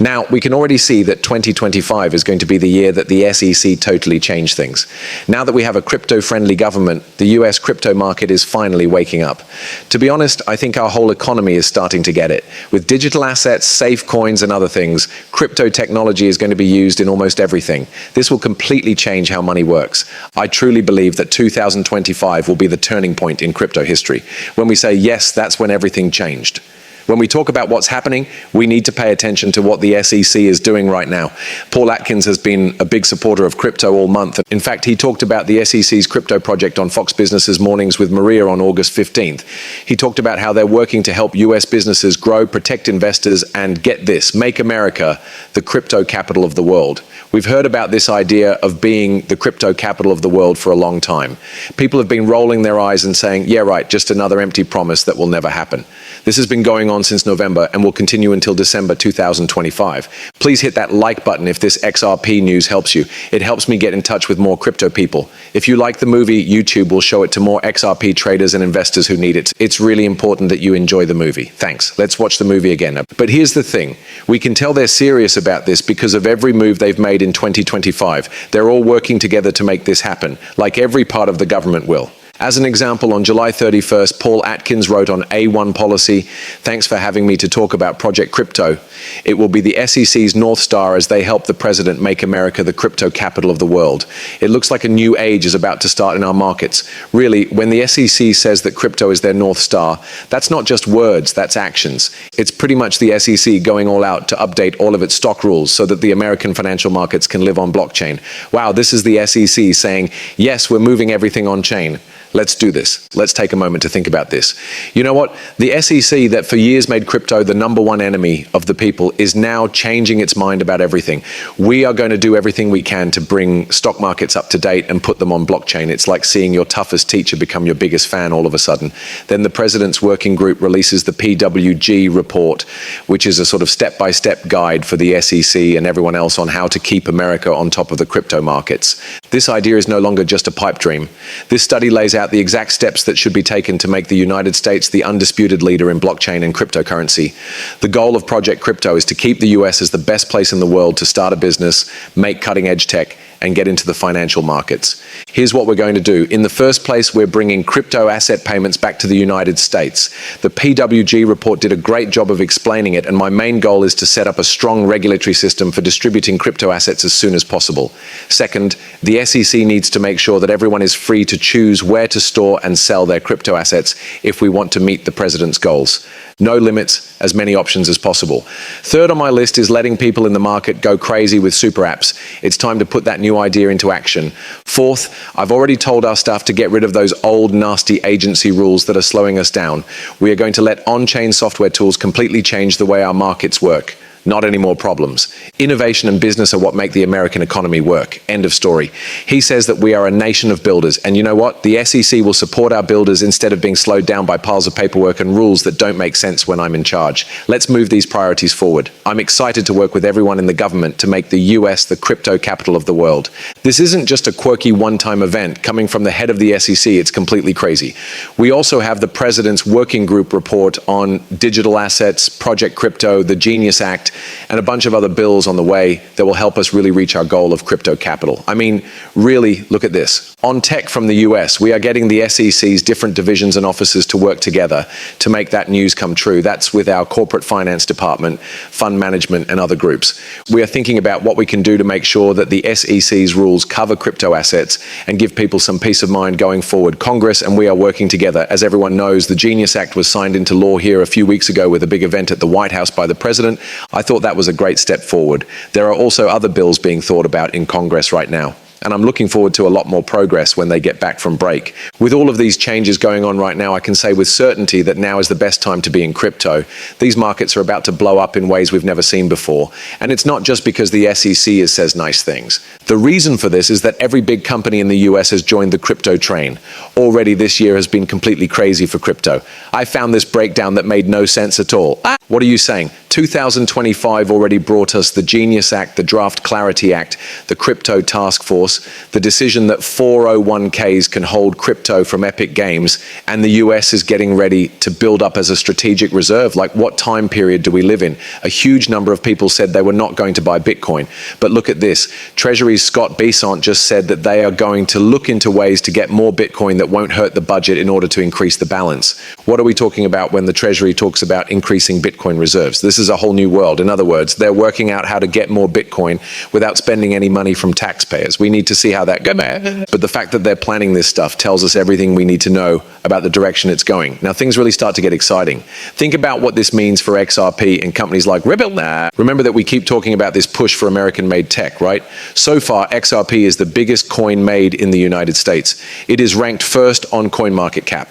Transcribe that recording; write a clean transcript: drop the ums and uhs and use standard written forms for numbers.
Now, we can already see that 2025 is going to be the year that the SEC totally changed things. Now that we have a crypto-friendly government, the US crypto market is finally waking up. To be honest, I think our whole economy is starting to get it. With digital assets, safe coins, and other things, crypto technology is going to be used in almost everything. This will completely change how money works. I truly believe that 2025 will be the turning point in crypto history. When we say yes, that's when everything changed. When we talk about what's happening, we need to pay attention to what the SEC is doing right now. Paul Atkins has been a big supporter of crypto all month. In fact, he talked about the SEC's crypto project on Fox Business's Mornings with Maria on August 15th. He talked about how they're working to help US businesses grow, protect investors, and get this, make America the crypto capital of the world. We've heard about this idea of being the crypto capital of the world for a long time. People have been rolling their eyes and saying, yeah, right, just another empty promise that will never happen. This has been going on since November and will continue until December 2025. Please hit that like button if this XRP news helps you. It helps me get in touch with more crypto people. If you like the movie, YouTube will show it to more XRP traders and investors who need it. It's really important that you enjoy the movie. Thanks. Let's watch the movie again. But here's the thing. We can tell they're serious about this because of every move they've made in 2025. They're all working together to make this happen, like every part of the government will. As an example, on July 31st, Paul Atkins wrote on A1 Policy, "Thanks for having me to talk about Project Crypto. It will be the SEC's North Star as they help the president make America the crypto capital of the world. It looks like a new age is about to start in our markets." Really, when the SEC says that crypto is their North Star, that's not just words, that's actions. It's pretty much the SEC going all out to update all of its stock rules so that the American financial markets can live on blockchain. Wow, this is the SEC saying, yes, we're moving everything on chain. Let's do this. Let's take a moment to think about this. You know what? The SEC that for years made crypto the #1 enemy of the people is now changing its mind about everything. We are going to do everything we can to bring stock markets up to date and put them on blockchain. It's like seeing your toughest teacher become your biggest fan all of a sudden. Then the president's working group releases the PWG report, which is a sort of step-by-step guide for the SEC and everyone else on how to keep America on top of the crypto markets. This idea is no longer just a pipe dream. This study lays out the exact steps that should be taken to make the United States the undisputed leader in blockchain and cryptocurrency. The goal of Project Crypto is to keep the US as the best place in the world to start a business, make cutting-edge tech, and get into the financial markets. Here's what we're going to do. In the first place, we're bringing crypto asset payments back to the United States. The PWG report did a great job of explaining it, and my main goal is to set up a strong regulatory system for distributing crypto assets as soon as possible. Second, the SEC needs to make sure that everyone is free to choose where to store and sell their crypto assets if we want to meet the president's goals. No limits, as many options as possible. Third on my list is letting people in the market go crazy with super apps. It's time to put that new idea into action. Fourth, I've already told our staff to get rid of those old, nasty agency rules that are slowing us down. We are going to let on-chain software tools completely change the way our markets work. Not any more problems. Innovation and business are what make the American economy work. End of story. He says that we are a nation of builders. And you know what? The SEC will support our builders instead of being slowed down by piles of paperwork and rules that don't make sense when I'm in charge. Let's move these priorities forward. I'm excited to work with everyone in the government to make the US the crypto capital of the world. This isn't just a quirky one-time event coming from the head of the SEC. It's completely crazy. We also have the president's working group report on digital assets, Project Crypto, the Genius Act, and a bunch of other bills on the way that will help us really reach our goal of crypto capital. I mean, really, look at this. On tech from the US, we are getting the SEC's different divisions and offices to work together to make that news come true. That's with our corporate finance department, fund management, and other groups. We are thinking about what we can do to make sure that the SEC's rules cover crypto assets and give people some peace of mind going forward. Congress and we are working together. As everyone knows, the Genius Act was signed into law here a few weeks ago with a big event at the White House by the president. I thought that was a great step forward. There are also other bills being thought about in Congress right now. And I'm looking forward to a lot more progress when they get back from break. With all of these changes going on right now, I can say with certainty that now is the best time to be in crypto. These markets are about to blow up in ways we've never seen before. And it's not just because the SEC says nice things. The reason for this is that every big company in the US has joined the crypto train. Already this year has been completely crazy for crypto. I found this breakdown that made no sense at all. What are you saying? 2025 already brought us the Genius Act, the Draft Clarity Act, the Crypto Task Force, bills, the decision that 401ks can hold crypto from Epic Games, and the US is getting ready to build up as a strategic reserve. Like, what time period do we live in? A huge number of people said they were not going to buy Bitcoin. But look at this. Treasury's Scott Bessent just said that they are going to look into ways to get more Bitcoin that won't hurt the budget in order to increase the balance. What are we talking about when the Treasury talks about increasing Bitcoin reserves? This is a whole new world. In other words, they're working out how to get more Bitcoin without spending any money from taxpayers. We need to see how that goes. But the fact that they're planning this stuff tells us everything we need to know about the direction it's going. Now, things really start to get exciting. Think about what this means for XRP and companies like Ripple. Remember that we keep talking about this push for American-made tech, right? So far, XRP is the biggest coin made in the United States. It is ranked first on CoinMarketCap.